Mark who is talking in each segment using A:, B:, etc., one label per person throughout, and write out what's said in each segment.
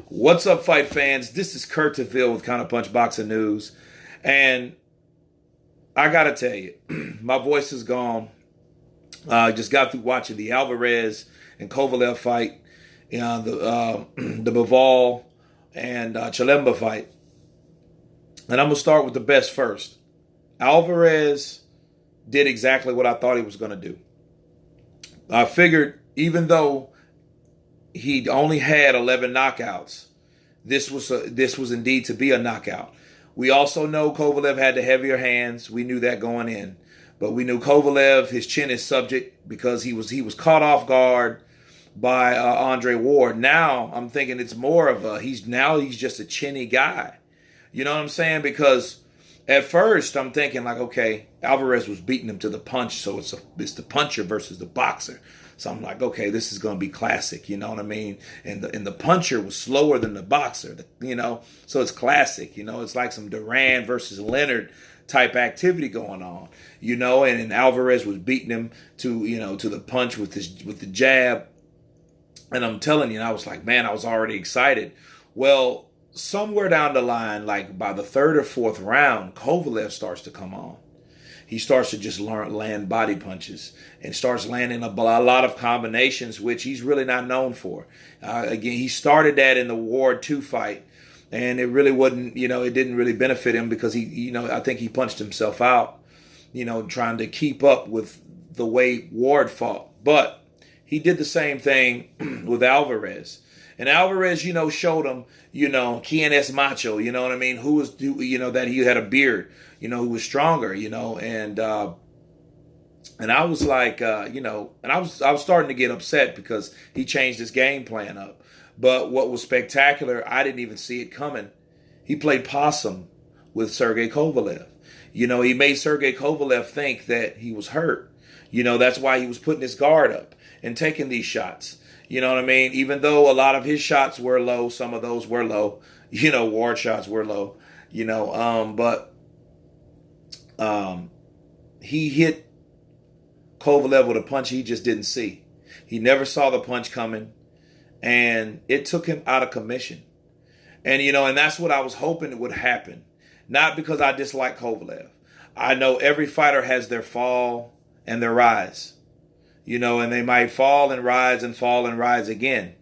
A: What's up, fight fans? This is Kurt DeVille with Counterpunch Boxing News. And I got to tell you, my voice is gone. I just got through watching the Alvarez and Kovalev fight, the Bivol and Chalemba fight. And I'm going to start with the best first. Alvarez did exactly what I thought he was going to do. I figured even though he only had 11 knockouts, this was indeed to be a knockout. We also know Kovalev had the heavier hands. We knew that going in. But we knew Kovalev, his chin is subject because he was caught off guard by Andre Ward. Now I'm thinking it's more of he's just a chinny guy. You know what I'm saying? Because at first I'm thinking like, okay, Alvarez was beating him to the punch, so it's the puncher versus the boxer. So I'm like, okay, this is going to be classic, you know what I mean? And the puncher was slower than the boxer, so it's classic, it's like some Duran versus Leonard type activity going on, and Alvarez was beating him to the punch with the jab. And I'm telling you, I was like, man, I was already excited. Well, somewhere down the line, like by the third or fourth round, Kovalev starts to come on. He starts to just land body punches and starts landing a lot of combinations, which he's really not known for. Again, he started that in the Ward 2 fight, and it really wasn't, it didn't really benefit him because I think he punched himself out, trying to keep up with the way Ward fought. But he did the same thing with Alvarez. And Alvarez, showed him, quien es macho, you know what I mean? That he had a beard, who was stronger, and I was like, and I was starting to get upset because he changed his game plan up. But what was spectacular, I didn't even see it coming. He played possum with Sergey Kovalev. He made Sergey Kovalev think that he was hurt. That's why he was putting his guard up and taking these shots. You know what I mean? Even though a lot of his shots were low, some of those were low. Ward shots were low. But he hit Kovalev with a punch he just didn't see. He never saw the punch coming, and it took him out of commission. And and that's what I was hoping it would happen. Not because I dislike Kovalev. I know every fighter has their fall and their rise. And they might fall and rise again.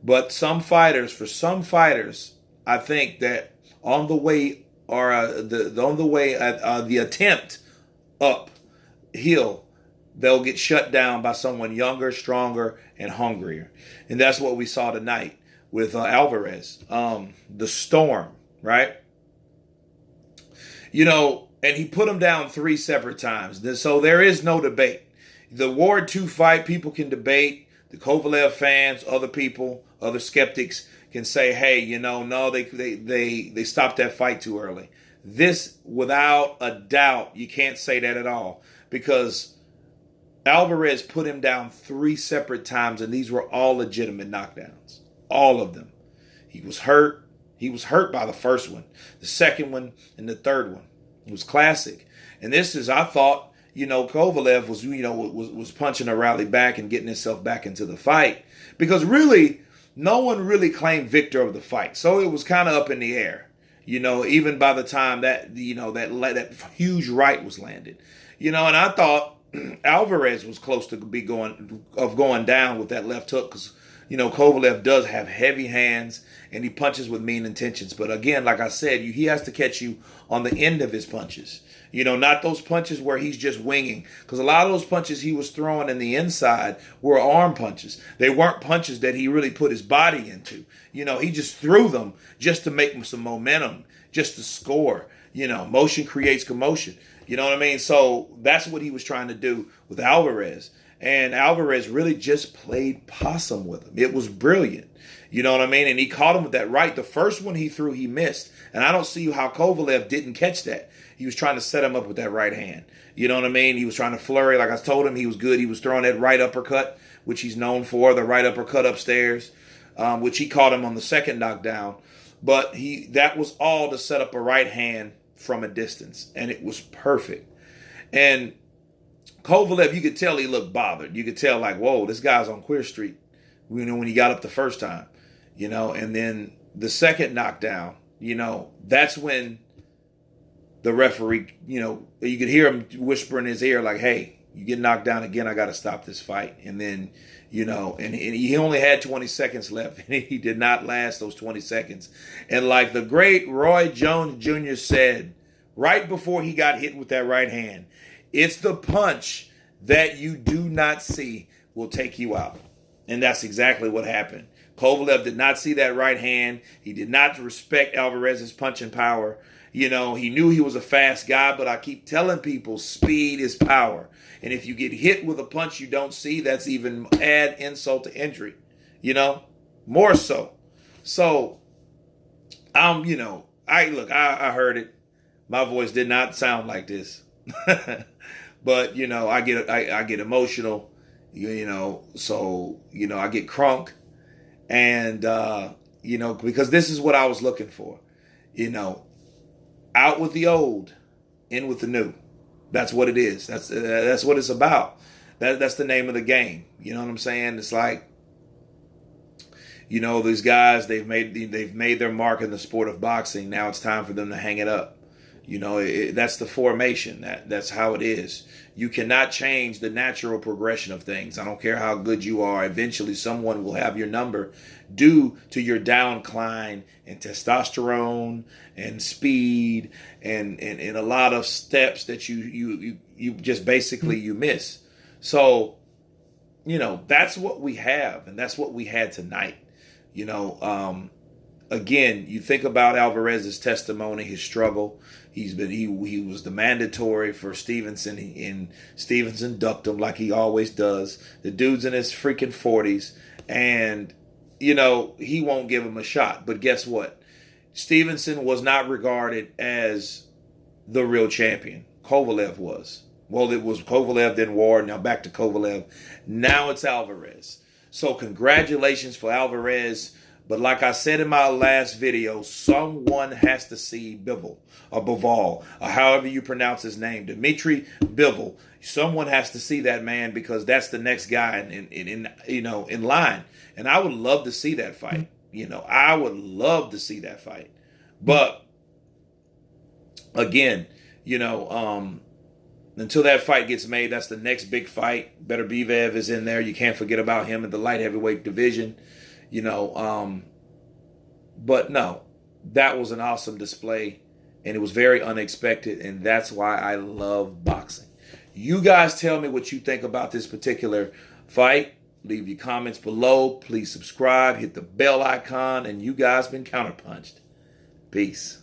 A: But for some fighters, I think that on the way the attempt uphill, they'll get shut down by someone younger, stronger, and hungrier. And that's what we saw tonight with Alvarez. The storm, right? And he put him down 3 separate times. So there is no debate. The Ward 2 fight, people can debate. The Kovalev fans, other people, other skeptics can say, hey, no, they stopped that fight too early. This, without a doubt, you can't say that at all. Because Alvarez put him down 3 separate times, and these were all legitimate knockdowns. All of them. He was hurt. He was hurt by the first one, the second one, and the third one. It was classic. And this is, I thought, Kovalev was punching a rally back and getting himself back into the fight, because really no one really claimed victor of the fight. So it was kind of up in the air, even by the time that that huge right was landed, and I thought Alvarez was close to going down with that left hook, because Kovalev does have heavy hands and he punches with mean intentions. But again, like I said, he has to catch you on the end of his punches. Not those punches where he's just winging. Because a lot of those punches he was throwing in the inside were arm punches. They weren't punches that he really put his body into. He just threw them just to make some momentum, just to score. Motion creates commotion. You know what I mean? So that's what he was trying to do with Alvarez. And Alvarez really just played possum with him. It was brilliant. You know what I mean? And he caught him with that right. The first one he threw, he missed. And I don't see how Kovalev didn't catch that. He was trying to set him up with that right hand. You know what I mean? He was trying to flurry. Like I told him, he was good. He was throwing that right uppercut, which he's known for, the right uppercut upstairs, which he caught him on the second knockdown. But that was all to set up a right hand from a distance. And it was perfect. And Kovalev, you could tell he looked bothered. You could tell like, whoa, this guy's on Queer Street, when he got up the first time, and then the second knockdown, that's when the referee, you could hear him whisper in his ear like, hey, you get knocked down again, I got to stop this fight. And then, and he only had 20 seconds left. And he did not last those 20 seconds. And like the great Roy Jones Jr. said right before he got hit with that right hand, it's the punch that you do not see will take you out. And that's exactly what happened. Kovalev did not see that right hand. He did not respect Alvarez's punching power. He knew he was a fast guy, but I keep telling people speed is power. And if you get hit with a punch you don't see, that's even add insult to injury, more so. So, I heard it. My voice did not sound like this, but I get emotional, so I get crunk, and because this is what I was looking for, out with the old, in with the new. That's what it is. That's what it's about. That's the name of the game. You know what I'm saying? It's like, these guys, they've made their mark in the sport of boxing. Now it's time for them to hang it up. That's the formation. That's how it is. You cannot change the natural progression of things. I don't care how good you are. Eventually, someone will have your number due to your downcline in testosterone and speed and a lot of steps that you just basically you miss. So, that's what we have, and that's what we had tonight. Again, you think about Alvarez's testimony, his struggle. He was the mandatory for Stevenson, and Stevenson ducked him like he always does. The dude's in his freaking 40s, and he won't give him a shot. But guess what? Stevenson was not regarded as the real champion. Kovalev was. Well, it was Kovalev, then Ward. Now back to Kovalev. Now it's Alvarez. So congratulations for Alvarez. But like I said in my last video, someone has to see Bivol or Bivol, or however you pronounce his name, Dmitry Bivol. Someone has to see that man, because that's the next guy in line. And I would love to see that fight. I would love to see that fight. But again, until that fight gets made, that's the next big fight. Better Bivol is in there. You can't forget about him in the light heavyweight division. But no, that was an awesome display, and it was very unexpected, and that's why I love boxing. You guys tell me what you think about this particular fight. Leave your comments below. Please subscribe, hit the bell icon, and you guys been counterpunched. Peace.